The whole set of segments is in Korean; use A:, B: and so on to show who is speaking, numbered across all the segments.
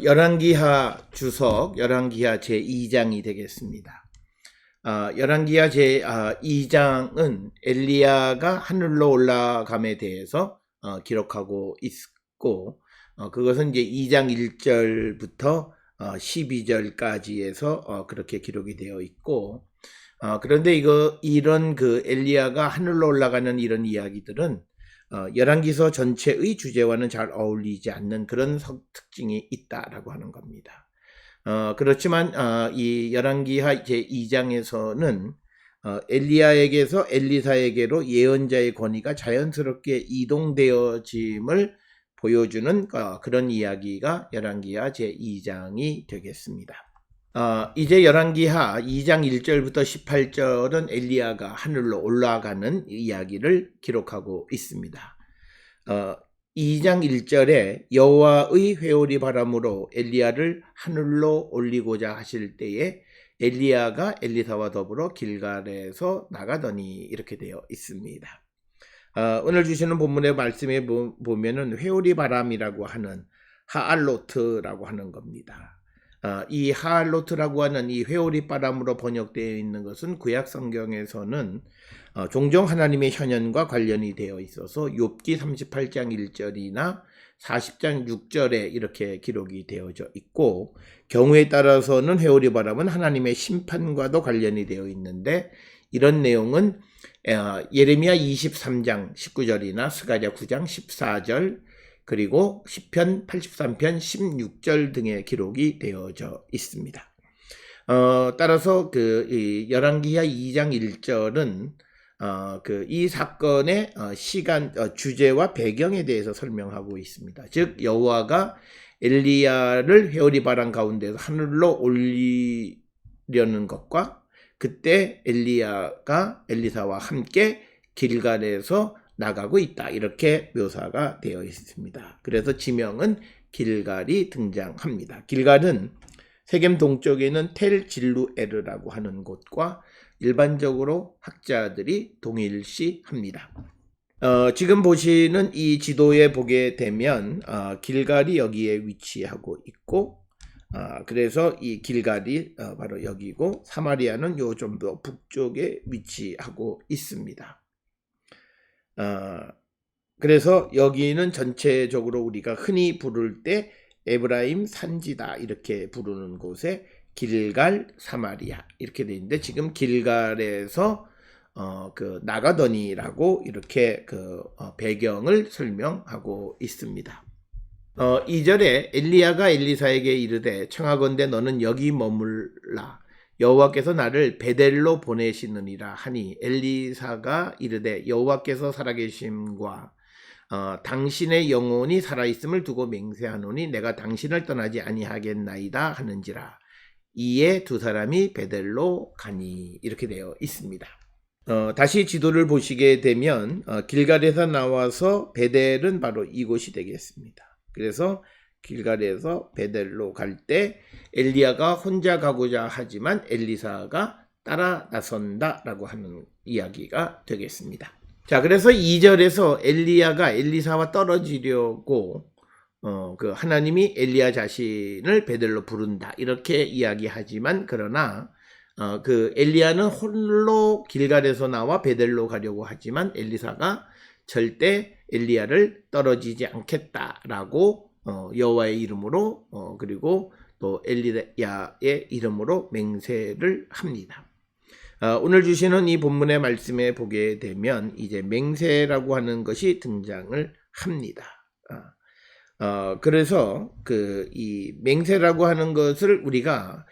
A: 열왕기하 주석 열왕기하 제2장이 되겠습니다. 열왕기하 제2장은 엘리야가 하늘로 올라감에 대해서 기록하고 있고, 그것은 이제 2장 1절부터 12절까지에서 그렇게 기록이 되어 있고, 그런데 이런 엘리야가 하늘로 올라가는 이런 이야기들은 열왕기서 전체의 주제와는 잘 어울리지 않는 그런 특징이 있다라고 하는 겁니다. 그렇지만 이 열왕기하 제2장에서는 엘리야에게서 엘리사에게로 예언자의 권위가 자연스럽게 이동되어짐을 보여주는 그런 이야기가 열왕기하 제2장이 되겠습니다. 이제 열왕기하 2장 1절부터 18절은 엘리야가 하늘로 올라가는 이야기를 기록하고 있습니다. 2장 1절에 여호와의 회오리 바람으로 엘리야를 하늘로 올리고자 하실 때에 엘리야가 엘리사와 더불어 길갈에서 나가더니 이렇게 되어 있습니다. 오늘 주시는 본문의 말씀에 보면은 회오리 바람이라고 하는 하알로트라고 하는 겁니다. 이 하알로트라고 하는 이 회오리 바람으로 번역되어 있는 것은 구약 성경에서는 종종 하나님의 현현과 관련이 되어 있어서 욥기 38장 1절이나 40장 6절에 이렇게 기록이 되어져 있고, 경우에 따라서는 회오리 바람은 하나님의 심판과도 관련이 되어 있는데, 이런 내용은 예레미야 23장 19절이나 스가랴 9장 14절 그리고 시편 83편 16절 등의 기록이 되어져 있습니다. 따라서 이 열왕기하 2장 1절은 이 사건의 시간, 주제와 배경에 대해서 설명하고 있습니다. 즉 여호와가 엘리야를 회오리 바람 가운데서 하늘로 올리려는 것과 그때 엘리야가 엘리사와 함께 길갈에서 나가고 있다, 이렇게 묘사가 되어 있습니다. 그래서 지명은 길갈이 등장합니다. 길갈은 세겜 동쪽에 있는 텔 질루에르라고 하는 곳과 일반적으로 학자들이 동일시합니다. 지금 보시는 이 지도에 보게 되면 길갈이 여기에 위치하고 있고, 그래서 이 길갈이 바로 여기고 사마리아는 요 좀 더 북쪽에 위치하고 있습니다. 그래서 여기는 전체적으로 우리가 흔히 부를 때 에브라임 산지다 이렇게 부르는 곳에 길갈 사마리아 이렇게 되어 있는데, 지금 길갈에서 나가더니라고 이렇게 배경을 설명하고 있습니다. 2절에 엘리야가 엘리사에게 이르되 청하건대 너는 여기 머물라, 여호와께서 나를 베델로 보내시느니라 하니, 엘리사가 이르되 여호와께서 살아계심과 당신의 영혼이 살아있음을 두고 맹세하노니 내가 당신을 떠나지 아니하겠나이다 하는지라. 이에 두 사람이 베델로 가니, 이렇게 되어 있습니다. 다시 지도를 보시게 되면 길갈에서 나와서 베델은 바로 이곳이 되겠습니다. 그래서 길갈에서 베델로 갈 때 엘리야가 혼자 가고자 하지만 엘리사가 따라 나선다라고 하는 이야기가 되겠습니다. 자, 그래서 2절에서 엘리야가 엘리사와 떨어지려고 하나님이 엘리야 자신을 베델로 부른다 이렇게 이야기하지만, 그러나 엘리야는 홀로 길갈에서 나와 베델로 가려고 하지만 엘리사가 절대 엘리야를 떨어지지 않겠다라고 여호와의 이름으로 그리고 또 엘리야의 이름으로 맹세를 합니다. 오늘 주시는 이 본문의 말씀에 보게 되면 이제 맹세라고 하는 것이 등장을 합니다. 그래서 이 맹세라고 하는 것을 우리가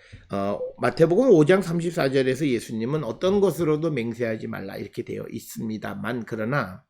A: 마태복음 5장 34절에서 예수님은 어떤 것으로도 맹세하지 말라 이렇게 되어 있습니다만, 그러나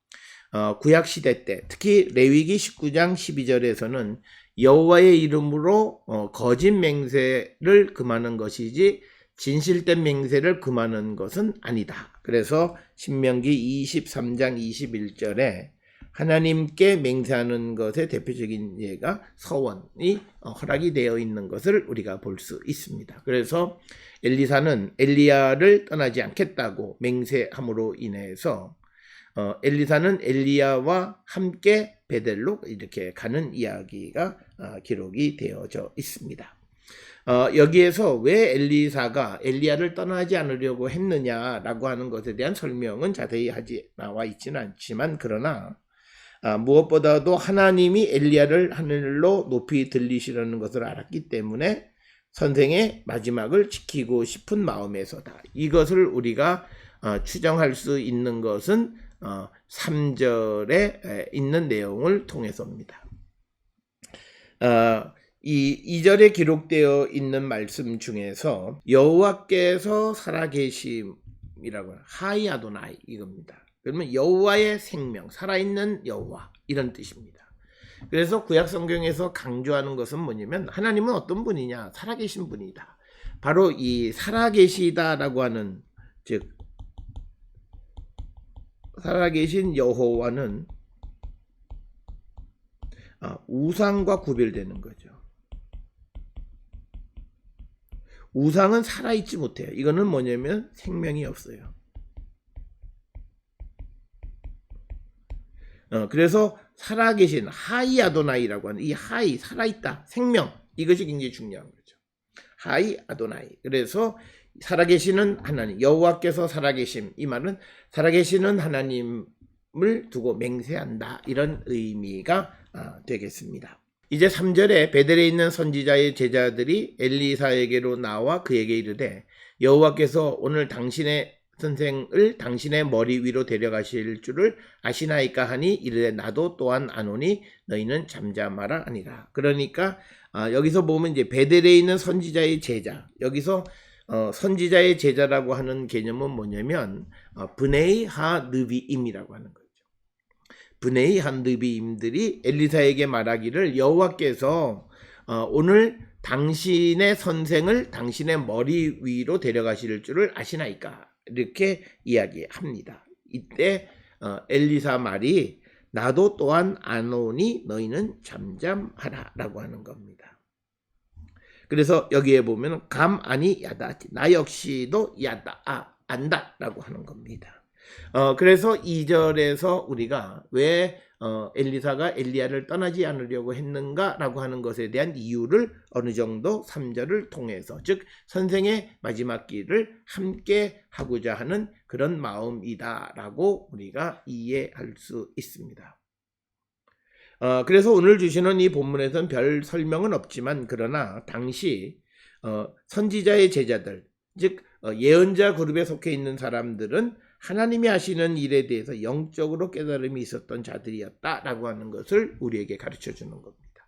A: 구약 시대 때 특히 레위기 19장 12절에서는 여호와의 이름으로 거짓 맹세를 금하는 것이지 진실된 맹세를 금하는 것은 아니다. 그래서 신명기 23장 21절에 하나님께 맹세하는 것의 대표적인 예가 서원이 허락이 되어 있는 것을 우리가 볼 수 있습니다. 그래서 엘리사는 엘리야를 떠나지 않겠다고 맹세함으로 인해서 엘리사는 엘리야와 함께 베델로 이렇게 가는 이야기가 기록이 되어져 있습니다. 여기에서 왜 엘리사가 엘리야를 떠나지 않으려고 했느냐라고 하는 것에 대한 설명은 자세히 나와 있지는 않지만, 그러나 무엇보다도 하나님이 엘리야를 하늘로 높이 들리시려는 것을 알았기 때문에 선생의 마지막을 지키고 싶은 마음에서다. 이것을 우리가 추정할 수 있는 것은 3절에 있는 내용을 통해서입니다. 이 2절에 기록되어 있는 말씀 중에서 여호와께서 살아계심이라고 하는 하이 아도나이 이겁니다. 그러면 여호와의 생명, 살아있는 여호와 이런 뜻입니다. 그래서 구약 성경에서 강조하는 것은 뭐냐면 하나님은 어떤 분이냐? 살아계신 분이다. 바로 이 살아계시다라고 하는, 즉 살아계신 여호와는 우상과 구별되는 거죠. 우상은 살아있지 못해요. 이거는 뭐냐면 생명이 없어요. 그래서 살아계신 하이 아도나이라고 하는 이 하이, 살아있다, 생명, 이것이 굉장히 중요한 거죠. 하이 아도나이. 그래서 살아계시는 하나님, 여호와께서 살아계심, 이 말은 살아계시는 하나님을 두고 맹세한다, 이런 의미가 되겠습니다. 이제 3절에 베델에 있는 선지자의 제자들이 엘리사에게로 나와 그에게 이르되 여호와께서 오늘 당신의 선생을 당신의 머리 위로 데려가실 줄을 아시나이까 하니 이르되 나도 또한 아노니 너희는 잠잠하라 하니라. 그러니까 여기서 보면 이제 베델에 있는 선지자의 제자, 여기서 선지자의 제자라고 하는 개념은 뭐냐면 브네이 하 느비임이라고 하는 거죠. 브네이 하 느비임들이 엘리사에게 말하기를 여호와께서 오늘 당신의 선생을 당신의 머리 위로 데려가실 줄을 아시나이까, 이렇게 이야기합니다. 이때 엘리사 말이 나도 또한 아노니 너희는 잠잠하라 라고 하는 겁니다. 그래서 여기에 보면 감 아니 야다, 나 역시도 야다, 안다 라고 하는 겁니다. 그래서 2절에서 우리가 왜 엘리사가 엘리야를 떠나지 않으려고 했는가 라고 하는 것에 대한 이유를 어느 정도 3절을 통해서, 즉 선생의 마지막 길을 함께 하고자 하는 그런 마음이다 라고 우리가 이해할 수 있습니다. 그래서 오늘 주시는 이 본문에서는 별 설명은 없지만, 그러나 당시 선지자의 제자들, 즉 예언자 그룹에 속해 있는 사람들은 하나님이 하시는 일에 대해서 영적으로 깨달음이 있었던 자들이었다라고 하는 것을 우리에게 가르쳐 주는 겁니다.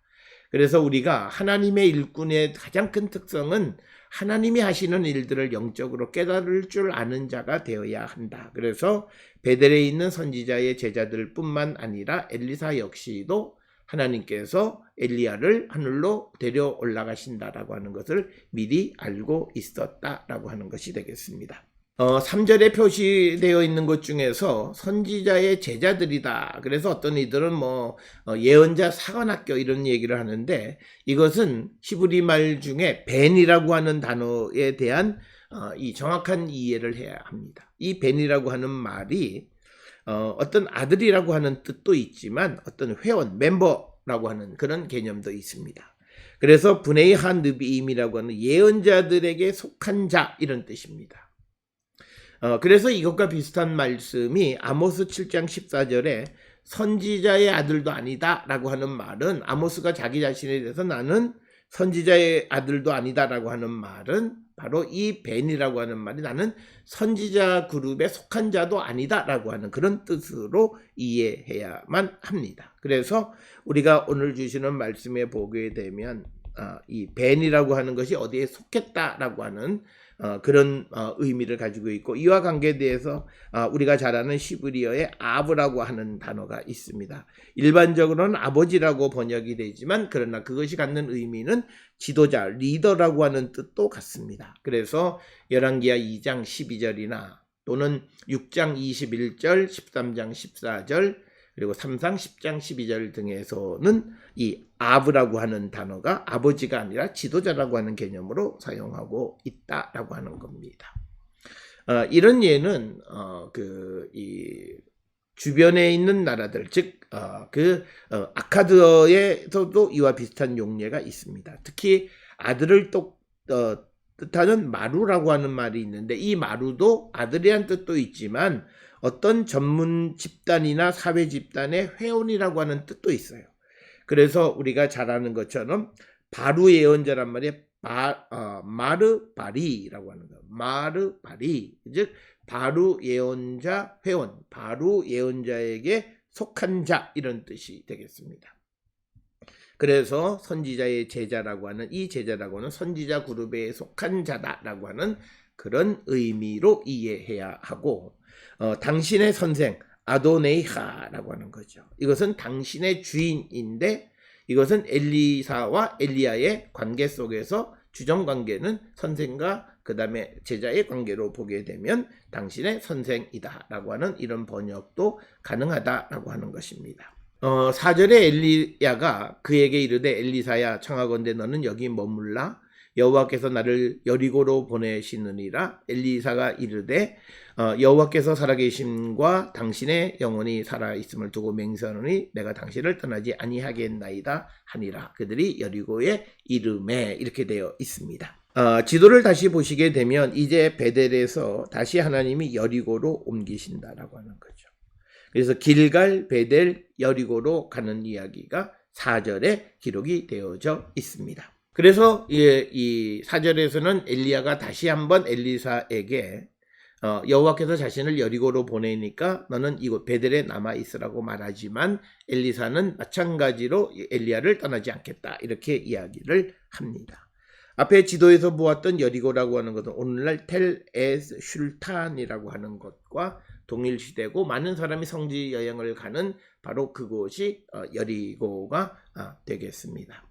A: 그래서 우리가 하나님의 일꾼의 가장 큰 특성은 하나님이 하시는 일들을 영적으로 깨달을 줄 아는 자가 되어야 한다. 그래서 베델에 있는 선지자의 제자들 뿐만 아니라 엘리사 역시도 하나님께서 엘리야를 하늘로 데려 올라가신다라고 하는 것을 미리 알고 있었다라고 하는 것이 되겠습니다. 3절에 표시되어 있는 것 중에서 선지자의 제자들이다. 그래서 어떤 이들은 예언자 사관학교 이런 얘기를 하는데, 이것은 히브리 말 중에 벤이라고 하는 단어에 대한 이 정확한 이해를 해야 합니다. 이 벤이라고 하는 말이 어떤 아들이라고 하는 뜻도 있지만 어떤 회원, 멤버라고 하는 그런 개념도 있습니다. 그래서 브네이 한 느비임이라고 하는 예언자들에게 속한 자, 이런 뜻입니다. 그래서 이것과 비슷한 말씀이 아모스 7장 14절에 선지자의 아들도 아니다 라고 하는 말은, 아모스가 자기 자신에 대해서 나는 선지자의 아들도 아니다 라고 하는 말은 바로 이 벤이라고 하는 말이 나는 선지자 그룹에 속한 자도 아니다 라고 하는 그런 뜻으로 이해해야만 합니다. 그래서 우리가 오늘 주시는 말씀에 보게 되면 이 벤이라고 하는 것이 어디에 속했다라고 하는 그런 의미를 가지고 있고, 이와 관계돼서 우리가 잘 아는 히브리어에 아브라고 하는 단어가 있습니다. 일반적으로는 아버지라고 번역이 되지만, 그러나 그것이 갖는 의미는 지도자, 리더라고 하는 뜻도 같습니다. 그래서 열왕기하 2장 12절이나 또는 6장 21절, 13장 14절, 그리고 3장 10장 12절 등에서는 이 아브라고 하는 단어가 아버지가 아니라 지도자라고 하는 개념으로 사용하고 있다라고 하는 겁니다. 이런 예는 주변에 있는 나라들, 즉 아카드에서도 이와 비슷한 용례가 있습니다. 특히 아들을 뜻하는 마루라고 하는 말이 있는데, 이 마루도 아들이란 뜻도 있지만 어떤 전문 집단이나 사회 집단의 회원이라고 하는 뜻도 있어요. 그래서 우리가 잘 아는 것처럼 바루 예언자란 말이에요. 마르바리라고 하는 거예요. 마르바리, 즉 바루 예언자 회원, 바루 예언자에게 속한 자, 이런 뜻이 되겠습니다. 그래서 선지자의 제자라고 하는, 이 제자라고 하는 선지자 그룹에 속한 자다라고 하는 그런 의미로 이해해야 하고, 당신의 선생 아도네이하라고 하는 거죠. 이것은 당신의 주인인데, 이것은 엘리사와 엘리야의 관계 속에서 주정관계는 선생과 그 다음에 제자의 관계로 보게 되면 당신의 선생이다 라고 하는 이런 번역도 가능하다라고 하는 것입니다. 4절에 엘리야가 그에게 이르되 엘리사야 청하건대 너는 여기 머물라 여호와께서 나를 여리고로 보내시느니라. 엘리사가 이르되 여호와께서 살아계심과 당신의 영혼이 살아있음을 두고 맹세하노니 내가 당신을 떠나지 아니하겠나이다 하니라. 그들이 여리고에 이르매, 이렇게 되어 있습니다. 지도를 다시 보시게 되면 이제 베델에서 다시 하나님이 여리고로 옮기신다라고 하는 거죠. 그래서 길갈, 베델, 여리고로 가는 이야기가 4절에 기록이 되어져 있습니다. 그래서 이 4절에서는 엘리야가 다시 한번 엘리사에게 여호와께서 자신을 여리고로 보내니까 너는 이곳 베델에 남아 있으라고 말하지만 엘리사는 마찬가지로 엘리야를 떠나지 않겠다, 이렇게 이야기를 합니다. 앞에 지도에서 보았던 여리고라고 하는 것은 오늘날 텔 에스 슐탄이라고 하는 것과 동일시되고 많은 사람이 성지 여행을 가는 바로 그곳이 여리고가 되겠습니다.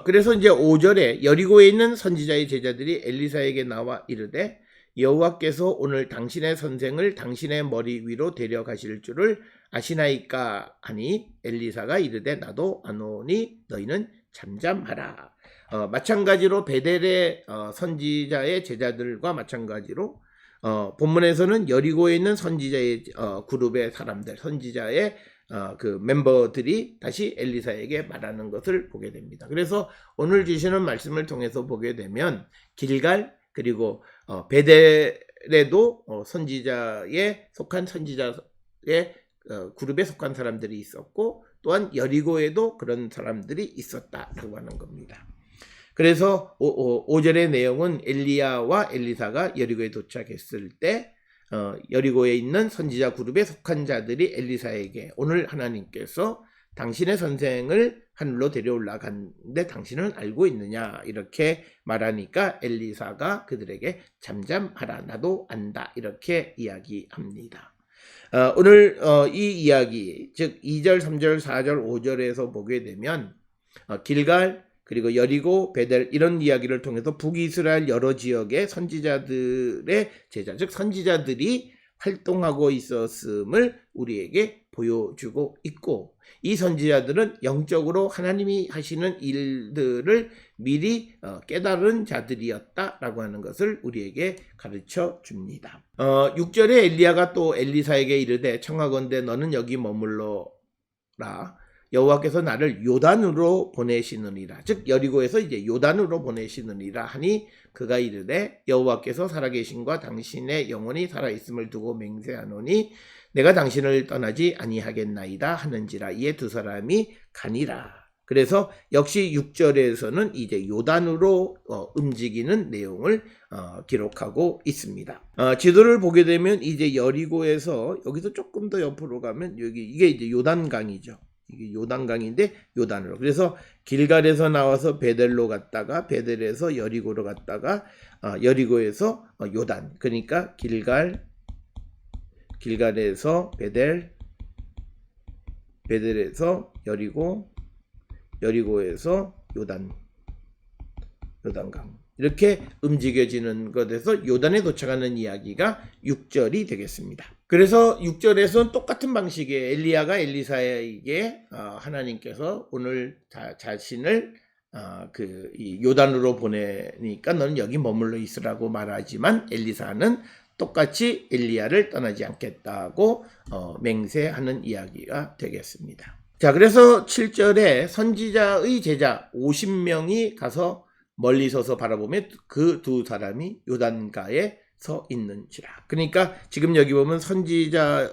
A: 그래서 이제 5절에 여리고에 있는 선지자의 제자들이 엘리사에게 나와 이르되 여호와께서 오늘 당신의 선생을 당신의 머리 위로 데려가실 줄을 아시나이까 하니 엘리사가 이르되 나도 아노니 너희는 잠잠하라. 마찬가지로 베델의 선지자의 제자들과 마찬가지로 본문에서는 여리고에 있는 선지자의 그룹의 사람들, 선지자의 그 멤버들이 다시 엘리사에게 말하는 것을 보게 됩니다. 그래서 오늘 주시는 말씀을 통해서 보게 되면 길갈, 그리고 베델에도 선지자에 속한 선지자의 그룹에 속한 사람들이 있었고, 또한 여리고에도 그런 사람들이 있었다라고 하는 겁니다. 그래서 5절의 내용은 엘리야와 엘리사가 여리고에 도착했을 때 여리고에 있는 선지자 그룹에 속한 자들이 엘리사에게 오늘 하나님께서 당신의 선생을 하늘로 데려올라갔는데 당신은 알고 있느냐, 이렇게 말하니까 엘리사가 그들에게 잠잠하라, 나도 안다, 이렇게 이야기합니다. 오늘 이 이야기, 즉 2절, 3절, 4절, 5절에서 보게 되면 길갈, 그리고 여리고, 베델, 이런 이야기를 통해서 북이스라엘 여러 지역의 선지자들의 제자, 즉 선지자들이 활동하고 있었음을 우리에게 보여주고 있고, 이 선지자들은 영적으로 하나님이 하시는 일들을 미리 깨달은 자들이었다라고 하는 것을 우리에게 가르쳐 줍니다. 6절에 엘리야가 또 엘리사에게 이르되 청하건대 너는 여기 머물러라. 여호와께서 나를 요단으로 보내시느니라. 즉 여리고에서 이제 요단으로 보내시느니라 하니 그가 이르되 여호와께서 살아계신과 당신의 영혼이 살아있음을 두고 맹세하노니 내가 당신을 떠나지 아니하겠나이다 하는지라. 이에 두 사람이 가니라. 그래서 역시 6절에서는 이제 요단으로 움직이는 내용을 기록하고 있습니다. 지도를 보게 되면 이제 여리고에서 여기서 조금 더 옆으로 가면 이게 이제 요단강이죠. 이게 요단강인데 요단으로. 그래서 길갈에서 나와서 베델로 갔다가 베델에서 여리고로 갔다가 여리고에서 요단. 그러니까 길갈에서 베델, 베델에서 여리고, 여리고에서 요단강. 이렇게 움직여지는 것에서 요단에 도착하는 이야기가 6절이 되겠습니다. 그래서 6절에서는 똑같은 방식의 엘리야가 엘리사에게 하나님께서 오늘 자신을 이 요단으로 보내니까 너는 여기 머물러 있으라고 말하지만 엘리사는 똑같이 엘리야를 떠나지 않겠다고 맹세하는 이야기가 되겠습니다. 자, 그래서 7절에 선지자의 제자 50명이 가서 멀리 서서 바라보며 그 두 사람이 요단가에 서 있는지라. 그러니까 지금 여기 보면 선지자인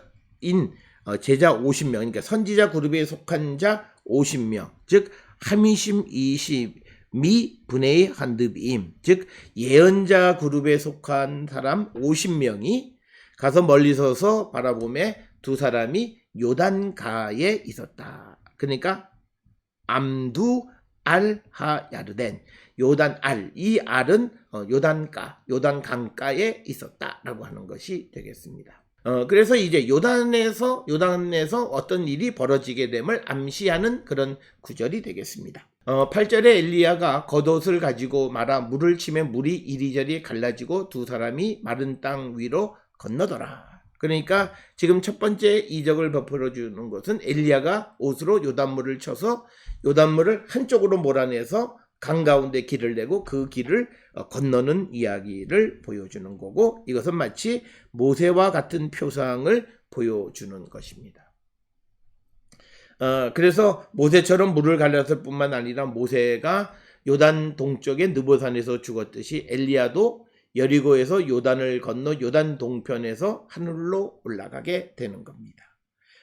A: 제자 50명, 그러니까 선지자 그룹에 속한 자 50명, 즉 하미심 20미 분의 한드비임, 즉 예언자 그룹에 속한 사람 50명이 가서 멀리 서서 바라보며 두 사람이 요단가에 있었다. 그러니까 암두 알하 야르덴, 요단 알, 이 알은 요단가, 요단 강가에 있었다라고 하는 것이 되겠습니다. 그래서 이제 요단에서 어떤 일이 벌어지게 됨을 암시하는 그런 구절이 되겠습니다. 8절에 엘리야가 겉옷을 가지고 말아 물을 치며 물이 이리저리 갈라지고 두 사람이 마른 땅 위로 건너더라. 그러니까 지금 첫 번째 이적을 베풀어 주는 것은 엘리야가 옷으로 요단물을 쳐서 요단물을 한쪽으로 몰아내서 강 가운데 길을 내고 그 길을 건너는 이야기를 보여주는 거고, 이것은 마치 모세와 같은 표상을 보여주는 것입니다. 그래서 모세처럼 물을 갈랐을 뿐만 아니라 모세가 요단 동쪽의 느보산에서 죽었듯이 엘리야도 여리고에서 요단을 건너 요단 동편에서 하늘로 올라가게 되는 겁니다.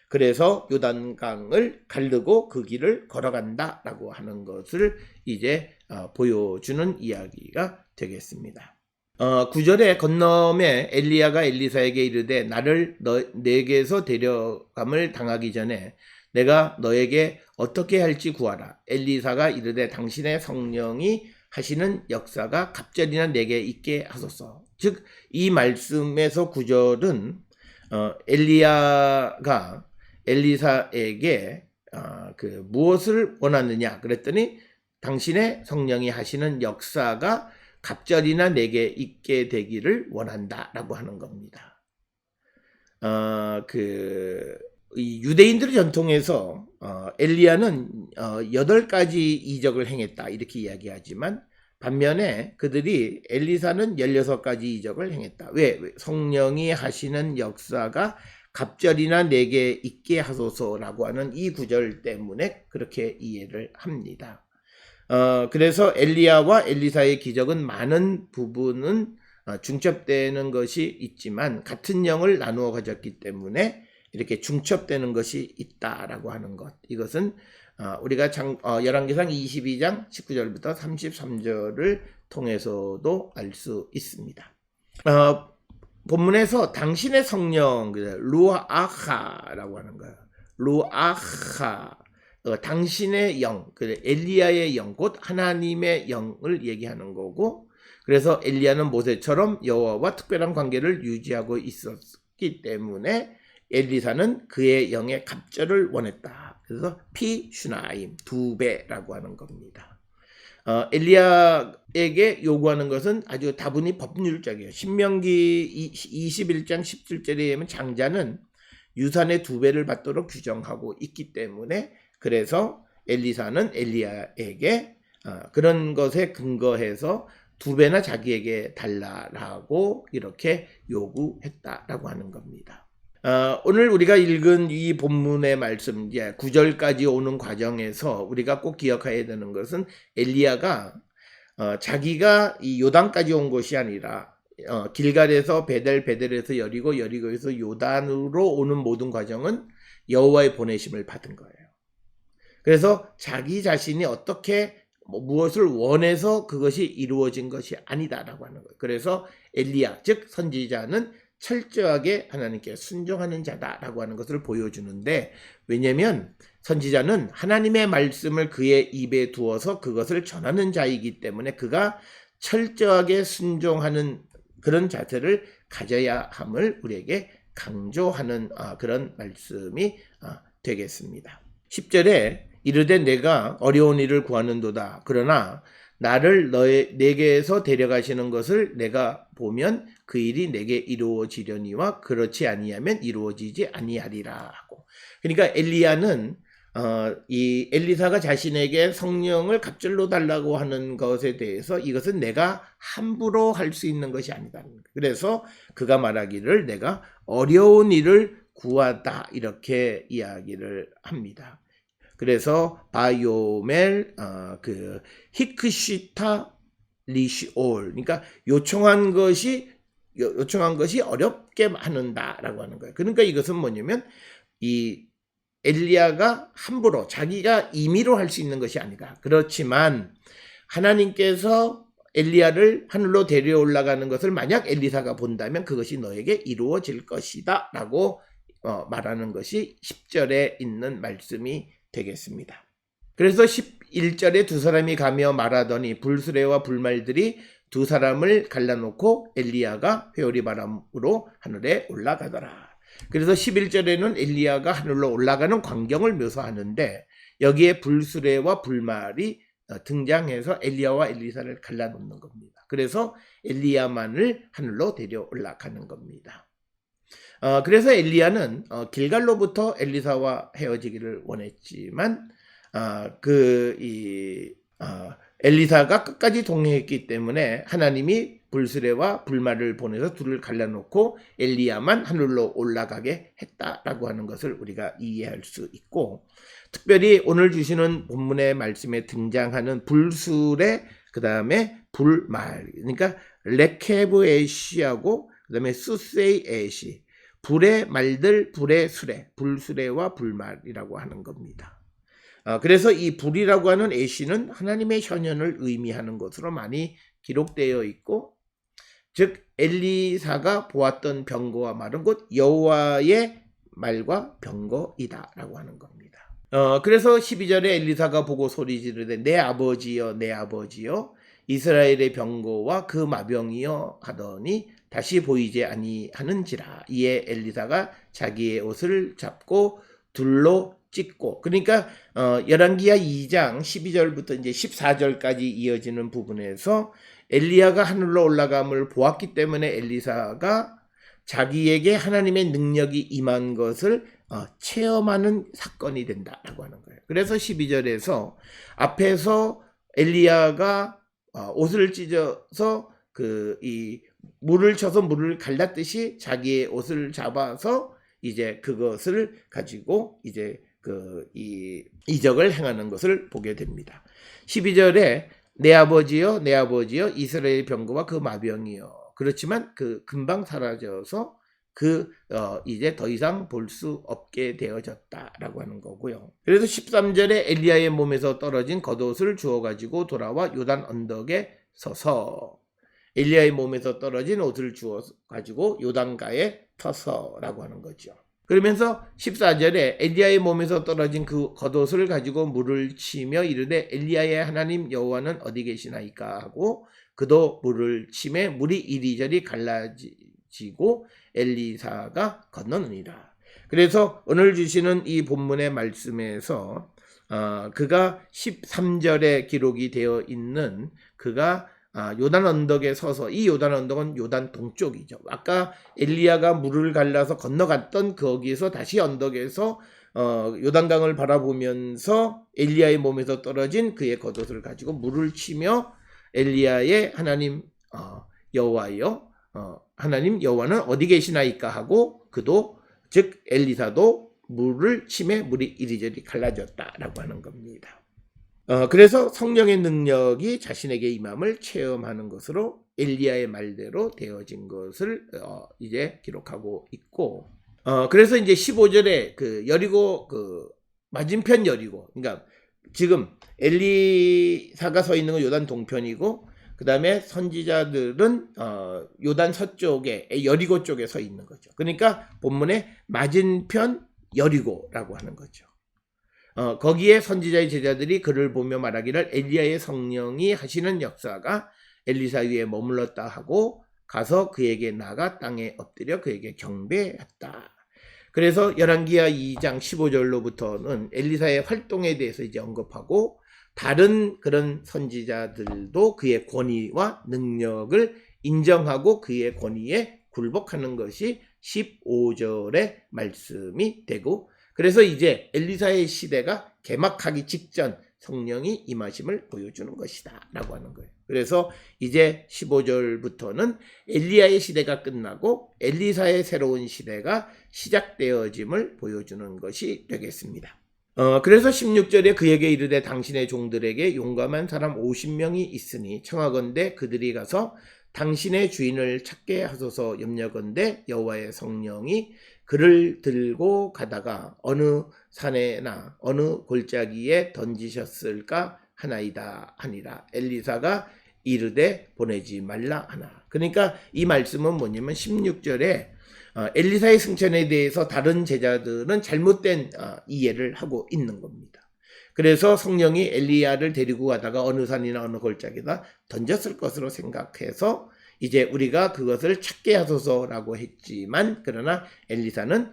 A: 그래서 요단강을 가르고 그 길을 걸어간다라고 하는 것을 이제 보여주는 이야기가 되겠습니다. 9절에 건너매 엘리야가 엘리사에게 이르되 나를 내게서 데려감을 당하기 전에 내가 너에게 어떻게 할지 구하라. 엘리사가 이르되 당신의 성령이 하시는 역사가 갑절이나 내게 있게 하소서. 즉 이 말씀에서 9절은 엘리야가 엘리사에게 무엇을 원하느냐 그랬더니 당신의 성령이 하시는 역사가 갑절이나 내게 있게 되기를 원한다라고 하는 겁니다. 이 유대인들의 전통에서 엘리야는 8가지 이적을 행했다 이렇게 이야기하지만 반면에 그들이 엘리사는 16가지 이적을 행했다. 왜? 성령이 하시는 역사가 갑절이나 내게 있게 하소서라고 하는 이 구절 때문에 그렇게 이해를 합니다. 그래서 엘리야와 엘리사의 기적은 많은 부분은 중첩되는 것이 있지만 같은 영을 나누어 가졌기 때문에 이렇게 중첩되는 것이 있다라고 하는 것. 이것은 우리가 열왕기상 22장 19절부터 33절을 통해서도 알 수 있습니다. 본문에서 당신의 성령, 루아하라고 하는 거예요. 루아하, 당신의 영, 엘리야의 영, 곧 하나님의 영을 얘기하는 거고, 그래서 엘리야는 모세처럼 여호와와 특별한 관계를 유지하고 있었기 때문에 엘리사는 그의 영의 갑절을 원했다. 그래서 피슈나임, 2배라고 하는 겁니다. 엘리야에게 요구하는 것은 아주 다분히 법률적이에요. 신명기 21장 17절에 의하면 장자는 유산의 2배를 받도록 규정하고 있기 때문에 그래서 엘리사는 엘리야에게 그런 것에 근거해서 2배나 자기에게 달라라고 이렇게 요구했다라고 하는 겁니다. 오늘 우리가 읽은 이 본문의 말씀, 9절까지 오는 과정에서 우리가 꼭 기억해야 되는 것은 엘리야가 자기가 이 요단까지 온 것이 아니라 길갈에서 베델에서 여리고, 여리고에서 요단으로 오는 모든 과정은 여호와의 보내심을 받은 거예요. 그래서 자기 자신이 어떻게 무엇을 원해서 그것이 이루어진 것이 아니다라고 하는 거예요. 그래서 엘리야, 즉 선지자는 철저하게 하나님께 순종하는 자다라고 하는 것을 보여주는데, 왜냐하면 선지자는 하나님의 말씀을 그의 입에 두어서 그것을 전하는 자이기 때문에 그가 철저하게 순종하는 그런 자세를 가져야 함을 우리에게 강조하는 그런 말씀이 되겠습니다. 10절에 이르되 내가 어려운 일을 구하는도다. 그러나 나를 내게서 데려가시는 것을 내가 보면 그 일이 내게 이루어지려니와 그렇지 아니하면 이루어지지 아니하리라 하고. 그러니까 엘리야는 이 엘리사가 자신에게 성령을 갑절로 달라고 하는 것에 대해서 이것은 내가 함부로 할 수 있는 것이 아니다. 그래서 그가 말하기를 내가 어려운 일을 구하다 이렇게 이야기를 합니다. 그래서 바요멜 그 히크시타 리시올 그러니까 요청한 것이 어렵게 하는다라고 하는 거예요. 그러니까 이것은 뭐냐면 이 엘리야가 함부로 자기가 임의로 할 수 있는 것이 아니다. 그렇지만 하나님께서 엘리야를 하늘로 데려 올라가는 것을 만약 엘리사가 본다면 그것이 너에게 이루어질 것이다 라고 말하는 것이 10절에 있는 말씀이 되겠습니다. 그래서 11절에 두 사람이 가며 말하더니 불수레와 불말들이 두 사람을 갈라놓고 엘리야가 회오리 바람으로 하늘에 올라가더라. 그래서 11절에는 엘리야가 하늘로 올라가는 광경을 묘사하는데 여기에 불수레와 불말이 등장해서 엘리야와 엘리사를 갈라놓는 겁니다. 그래서 엘리야만을 하늘로 데려 올라가는 겁니다. 그래서 엘리야는 길갈로부터 엘리사와 헤어지기를 원했지만 엘리사가 끝까지 동행했기 때문에 하나님이 불수레와 불말을 보내서 둘을 갈라놓고 엘리야만 하늘로 올라가게 했다라고 하는 것을 우리가 이해할 수 있고, 특별히 오늘 주시는 본문의 말씀에 등장하는 불수레 그 다음에 불말, 그러니까 레케브 에시하고 그 다음에 수세이 에시, 불의 말들 불의 수레, 불수레와 불말이라고 하는 겁니다. 그래서 이 불이라고 하는 에시는 하나님의 현현을 의미하는 것으로 많이 기록되어 있고, 즉 엘리사가 보았던 병거와 말은 곧 여호와의 말과 병거이다 라고 하는 겁니다. 그래서 12절에 엘리사가 보고 소리 지르되 내 아버지여 내 아버지여 이스라엘의 병거와 그 마병이여 하더니 다시 보이지 아니하는지라. 이에 엘리사가 자기의 옷을 잡고 둘로 찢고, 그러니까 열왕기하 2장 12절부터 이제 14절까지 이어지는 부분에서 엘리야가 하늘로 올라감을 보았기 때문에 엘리사가 자기에게 하나님의 능력이 임한 것을 체험하는 사건이 된다라고 하는 거예요. 그래서 12절에서 앞에서 엘리야가 옷을 찢어서 이 물을 쳐서 물을 갈랐듯이 자기의 옷을 잡아서 이제 그것을 가지고 이제 이 이적을 행하는 것을 보게 됩니다. 12절에 내 아버지여 내 아버지여 이스라엘 병거와 그 마병이여. 그렇지만 금방 사라져서 이제 더 이상 볼 수 없게 되어졌다라고 하는 거고요. 그래서 13절에 엘리야의 몸에서 떨어진 겉옷을 주워 가지고 돌아와 요단 언덕에 서서, 엘리야의 몸에서 떨어진 옷을 주워 가지고 요단가에 서서라고 하는 거죠. 그러면서 14절에 엘리야의 몸에서 떨어진 그 겉옷을 가지고 물을 치며 이르되 엘리야의 하나님 여호와는 어디 계시나이까 하고 그도 물을 치매 물이 이리저리 갈라지고 엘리사가 건너느니라. 그래서 오늘 주시는 이 본문의 말씀에서 그가 13절에 기록이 되어 있는 그가 요단 언덕에 서서, 이 요단 언덕은 요단 동쪽이죠. 아까 엘리야가 물을 갈라서 건너갔던 거기에서 다시 언덕에서 요단강을 바라보면서 엘리야의 몸에서 떨어진 그의 겉옷을 가지고 물을 치며 엘리야의 하나님 여호와여 하나님 여호와는 어디 계시나이까 하고 그도 즉 엘리사도 물을 치매 물이 이리저리 갈라졌다라고 하는 겁니다. 그래서 성령의 능력이 자신에게 임함을 체험하는 것으로 엘리야의 말대로 되어진 것을 이제 기록하고 있고, 그래서 이제 15절에 여리고 맞은편 여리고, 그러니까 지금 엘리사가 서 있는 건 요단 동편이고 그 다음에 선지자들은 요단 서쪽에 여리고 쪽에 서 있는 거죠. 그러니까 본문에 맞은편 여리고라고 하는 거죠. 거기에 선지자의 제자들이 그를 보며 말하기를 엘리야의 성령이 하시는 역사가 엘리사 위에 머물렀다 하고 가서 그에게 나가 땅에 엎드려 그에게 경배했다. 그래서 열왕기하 2장 15절로부터는 엘리사의 활동에 대해서 이제 언급하고 다른 그런 선지자들도 그의 권위와 능력을 인정하고 그의 권위에 굴복하는 것이 15절의 말씀이 되고, 그래서 이제 엘리사의 시대가 개막하기 직전 성령이 임하심을 보여주는 것이다 라고 하는 거예요. 그래서 이제 15절부터는 엘리야의 시대가 끝나고 엘리사의 새로운 시대가 시작되어짐을 보여주는 것이 되겠습니다. 그래서 16절에 그에게 이르되 당신의 종들에게 용감한 사람 50명이 있으니 청하건대 그들이 가서 당신의 주인을 찾게 하소서. 염려건대 여호와의 성령이 그를 들고 가다가 어느 산에나 어느 골짜기에 던지셨을까 하나이다 하니라. 엘리사가 이르되 보내지 말라 하나. 그러니까 이 말씀은 뭐냐면 16절에 엘리사의 승천에 대해서 다른 제자들은 잘못된 이해를 하고 있는 겁니다. 그래서 성령이 엘리야를 데리고 가다가 어느 산이나 어느 골짜기다 던졌을 것으로 생각해서 이제 우리가 그것을 찾게 하소서라고 했지만, 그러나 엘리사는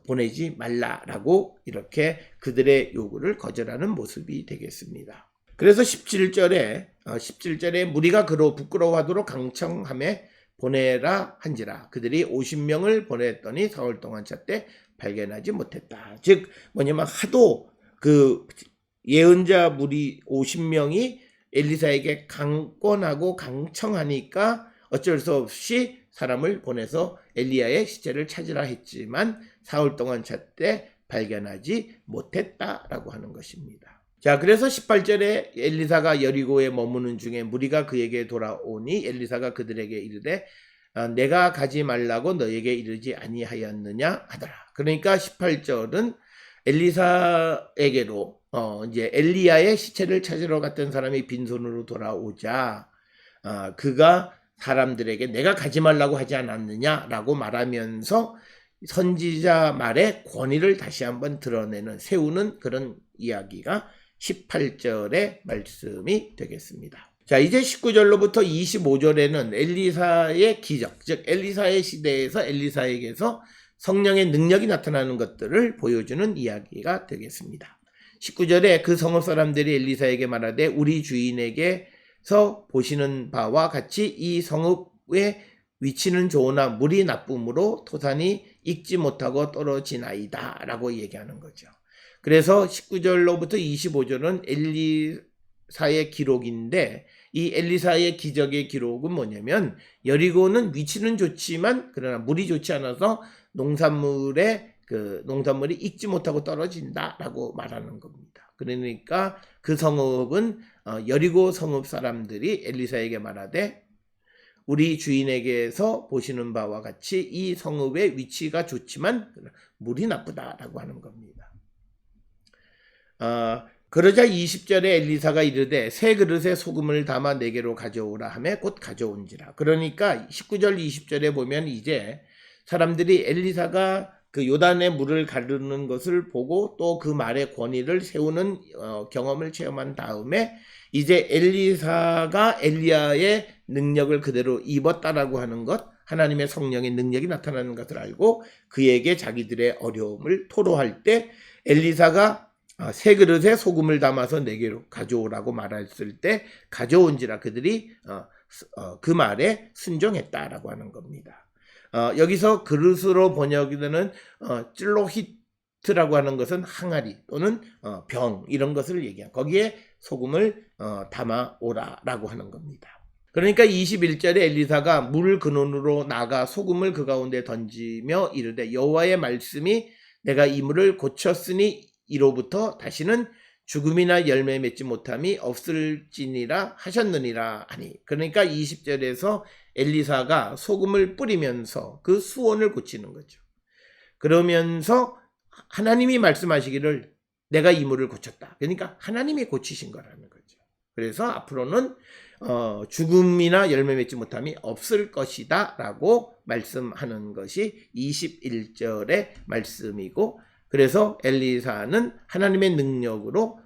A: 보내지 말라라고 이렇게 그들의 요구를 거절하는 모습이 되겠습니다. 그래서 17절에 무리가 그로 부끄러워하도록 강청함에 보내라 한지라. 그들이 50명을 보냈더니 사흘 동안 찾되 발견하지 못했다. 즉 뭐냐면 하도 그 예언자 무리 50명이 엘리사에게 강권하고 강청하니까 어쩔 수 없이 사람을 보내서 엘리야의 시체를 찾으라 했지만 사흘 동안 찾되 발견하지 못했다라고 하는 것입니다. 자, 그래서 18절에 엘리사가 여리고에 머무는 중에 무리가 그에게 돌아오니 엘리사가 그들에게 이르되 내가 가지 말라고 너에게 이르지 아니하였느냐 하더라. 그러니까 18절은 엘리사에게로 이제 엘리야의 시체를 찾으러 갔던 사람이 빈손으로 돌아오자 그가 사람들에게 내가 가지 말라고 하지 않았느냐라고 말하면서 선지자 말의 권위를 다시 한번 드러내는, 세우는 그런 이야기가 18절의 말씀이 되겠습니다. 자, 이제 19절로부터 25절에는 엘리사의 기적, 즉 엘리사의 시대에서 엘리사에게서 성령의 능력이 나타나는 것들을 보여주는 이야기가 되겠습니다. 19절에 그 성읍 사람들이 엘리사에게 말하되 우리 주인에게서 보시는 바와 같이 이 성읍의 위치는 좋으나 물이 나쁨으로 토산이 익지 못하고 떨어지나이다 라고 얘기하는 거죠. 그래서 19절로부터 25절은 엘리사의 기록인데, 이 엘리사의 기적의 기록은 뭐냐면 여리고는 위치는 좋지만 그러나 물이 좋지 않아서 농산물이 익지 못하고 떨어진다라고 말하는 겁니다. 그러니까 그 성읍은 여리고 성읍 사람들이 엘리사에게 말하되 우리 주인에게서 보시는 바와 같이 이 성읍의 위치가 좋지만 물이 나쁘다라고 하는 겁니다. 그러자 20절에 엘리사가 이르되 새 그릇에 소금을 담아 내게로 가져오라 하매 곧 가져온지라. 그러니까 19절 20절에 보면 이제 사람들이 엘리사가 그 요단의 물을 가르는 것을 보고 또 그 말의 권위를 세우는 경험을 체험한 다음에 이제 엘리사가 엘리야의 능력을 그대로 입었다라고 하는 것, 하나님의 성령의 능력이 나타나는 것을 알고 그에게 자기들의 어려움을 토로할 때 엘리사가 새 그릇에 소금을 담아서 내게로 가져오라고 말했을 때 가져온지라 그들이 그 말에 순종했다라고 하는 겁니다. 여기서 그릇으로 번역되는 찔로히트라고 하는 것은 항아리 또는 병 이런 것을 얘기한, 거기에 소금을 담아 오라라고 하는 겁니다. 그러니까 21절에 엘리사가 물 근원으로 나가 소금을 그 가운데 던지며 이르되 여호와의 말씀이 내가 이 물을 고쳤으니 이로부터 다시는 죽음이나 열매 맺지 못함이 없을지니라 하셨느니라 하니. 그러니까 20절에서 엘리사가 소금을 뿌리면서 그 수원을 고치는 거죠. 그러면서 하나님이 말씀하시기를 내가 이 물을 고쳤다. 그러니까 하나님이 고치신 거라는 거죠. 그래서 앞으로는 죽음이나 열매 맺지 못함이 없을 것이다 라고 말씀하는 것이 21절의 말씀이고, 그래서 엘리사는 하나님의 능력으로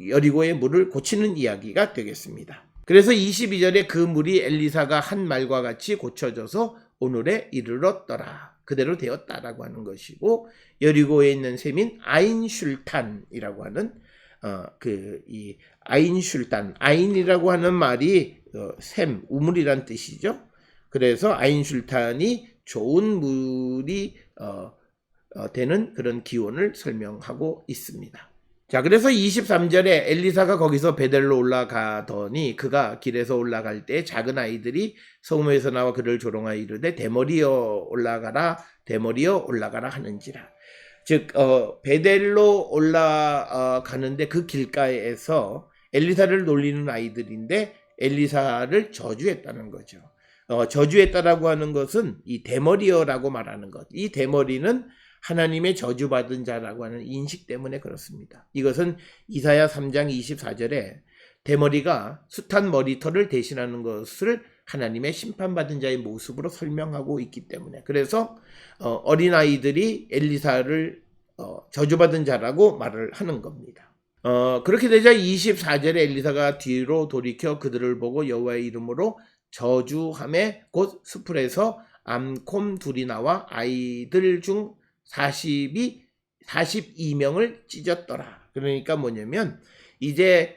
A: 여리고의 물을 고치는 이야기가 되겠습니다. 그래서 22절에 그 물이 엘리사가 한 말과 같이 고쳐져서 오늘에 이르렀더라. 그대로 되었다라고 하는 것이고, 여리고에 있는 셈인 아인슐탄이라고 하는 이 아인슐탄, 아인이라고 하는 말이 셈, 우물이란 뜻이죠. 그래서 아인슐탄이 좋은 물이 되는 그런 기원을 설명하고 있습니다. 자, 그래서 23절에 엘리사가 거기서 베델로 올라가더니 그가 길에서 올라갈 때 작은 아이들이 성문에서 나와 그를 조롱하여 이르되 대머리여 올라가라 대머리여 올라가라 하는지라. 즉 베델로 올라가는데 그 길가에서 엘리사를 놀리는 아이들인데 엘리사를 저주했다는 거죠. 저주했다라고 하는 것은 이 대머리여라고 말하는 것. 이 대머리는 하나님의 저주받은 자라고 하는 인식 때문에 그렇습니다. 이것은 이사야 3장 24절에 대머리가 숱한 머리털을 대신하는 것을 하나님의 심판받은 자의 모습으로 설명하고 있기 때문에, 그래서 어린아이들이 엘리사를 저주받은 자라고 말을 하는 겁니다. 그렇게 되자 24절에 엘리사가 뒤로 돌이켜 그들을 보고 여호와의 이름으로 저주함에 곧 수풀에서 암콤 둘이 나와 아이들 중 42명을 찢었더라. 그러니까 뭐냐면 이제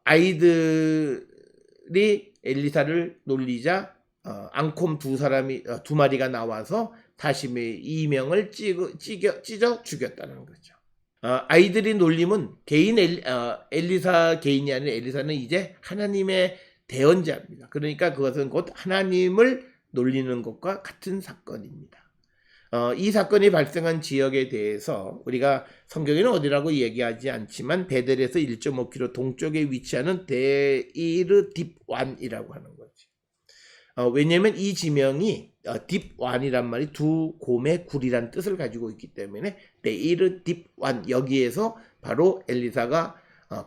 A: 아이들이 엘리사를 놀리자 앙콤 두 마리가 나와서 42명을 찢어 죽였다는 거죠. 아이들이 놀림은 엘리사 개인이 아니라 엘리사는 이제 하나님의 대언자입니다. 그러니까 그것은 곧 하나님을 놀리는 것과 같은 사건입니다. 이 사건이 발생한 지역에 대해서 우리가 성경에는 어디라고 얘기하지 않지만 베델에서 1.5km 동쪽에 위치하는 데이르딥완이라고 하는 거지. 왜냐하면 이 지명이 딥완이란 말이 두 곰의 굴이란 뜻을 가지고 있기 때문에 데이르딥완, 여기에서 바로 엘리사가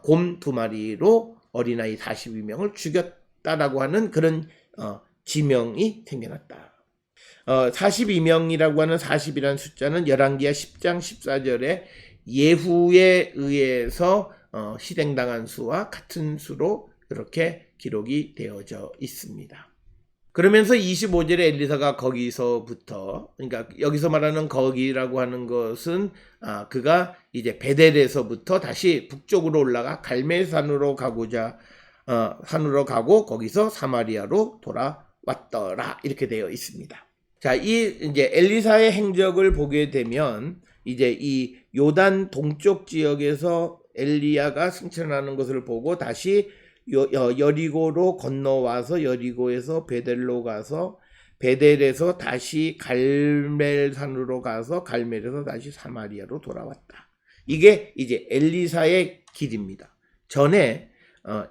A: 곰 2마리로 어린아이 42명을 죽였다라고 하는 그런 지명이 생겨났다. 42명이라고 하는 40이라는 숫자는 열왕기하 10장 14절에 예후에 의해서 실행당한 수와 같은 수로 이렇게 기록이 되어져 있습니다. 그러면서 25절에 엘리사가 거기서부터, 그러니까 여기서 말하는 거기라고 하는 것은 그가 이제 베델에서부터 다시 북쪽으로 올라가 갈멜산으로 산으로 가고 거기서 사마리아로 돌아왔더라, 이렇게 되어 있습니다. 자, 이제 엘리사의 행적을 보게 되면 이제 이 요단 동쪽 지역에서 엘리야가 승천하는 것을 보고 다시 여리고로 건너와서 여리고에서 베델로 가서 베델에서 다시 갈멜산으로 가서 갈멜에서 다시 사마리아로 돌아왔다. 이게 이제 엘리사의 길입니다. 전에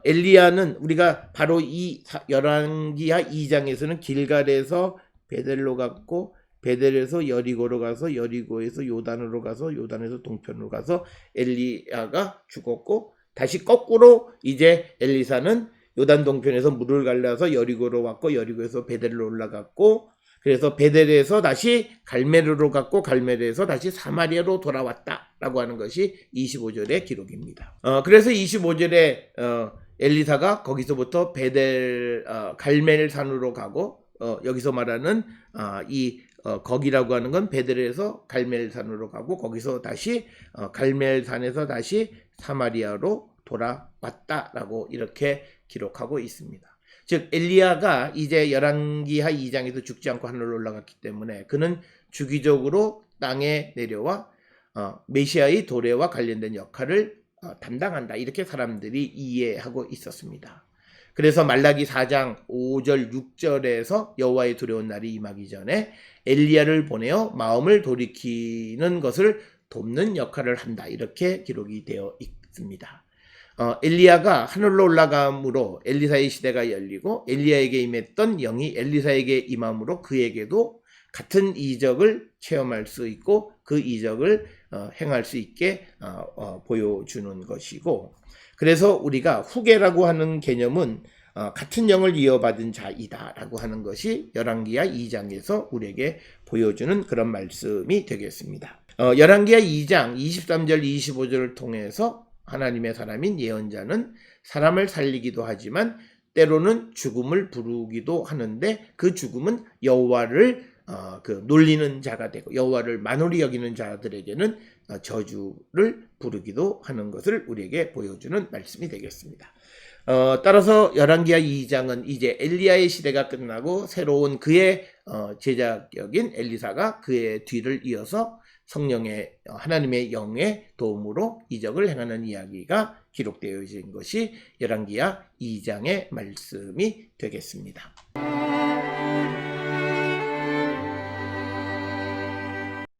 A: 엘리야는 우리가 바로 이 열왕기하 2장에서는 길갈에서 베델로 갔고 베델에서 여리고로 가서 여리고에서 요단으로 가서 요단에서 동편으로 가서 엘리야가 죽었고, 다시 거꾸로 이제 엘리사는 요단 동편에서 물을 갈라서 여리고로 왔고 여리고에서 베델로 올라갔고, 그래서 베델에서 다시 갈멜으로 갔고 갈멜에서 다시 사마리아로 돌아왔다라고 하는 것이 25절의 기록입니다. 그래서 25절에 엘리사가 거기서부터 갈멜산으로 가고, 여기서 말하는 거기라고 하는 건 베델에서 갈멜산으로 가고 거기서 다시 갈멜산에서 다시 사마리아로 돌아왔다라고 이렇게 기록하고 있습니다. 즉 엘리야가 이제 열왕기하 2장에서 죽지 않고 하늘로 올라갔기 때문에 그는 주기적으로 땅에 내려와 메시아의 도래와 관련된 역할을 담당한다, 이렇게 사람들이 이해하고 있었습니다. 그래서 말라기 4장 5절 6절에서 여호와의 두려운 날이 임하기 전에 엘리야를 보내어 마음을 돌이키는 것을 돕는 역할을 한다, 이렇게 기록이 되어 있습니다. 엘리야가 하늘로 올라감으로 엘리사의 시대가 열리고 엘리야에게 임했던 영이 엘리사에게 임함으로 그에게도 같은 이적을 체험할 수 있고 그 이적을 행할 수 있게 보여주는 것이고, 그래서 우리가 후계라고 하는 개념은 같은 영을 이어받은 자이다 라고 하는 것이 열왕기하 2장에서 우리에게 보여주는 그런 말씀이 되겠습니다. 열왕기하 2장 23절 25절을 통해서 하나님의 사람인 예언자는 사람을 살리기도 하지만 때로는 죽음을 부르기도 하는데, 그 죽음은 여호와를 놀리는 자가 되고 여호와를 만홀히 여기는 자들에게는 저주를 부르기도 하는 것을 우리에게 보여주는 말씀이 되겠습니다. 따라서 열왕기하 2장은 이제 엘리야의 시대가 끝나고 새로운 그의 제자격인 엘리사가 그의 뒤를 이어서 성령의 하나님의 영의 도움으로 이적을 행하는 이야기가 기록되어진 것이 열왕기하 2장의 말씀이 되겠습니다.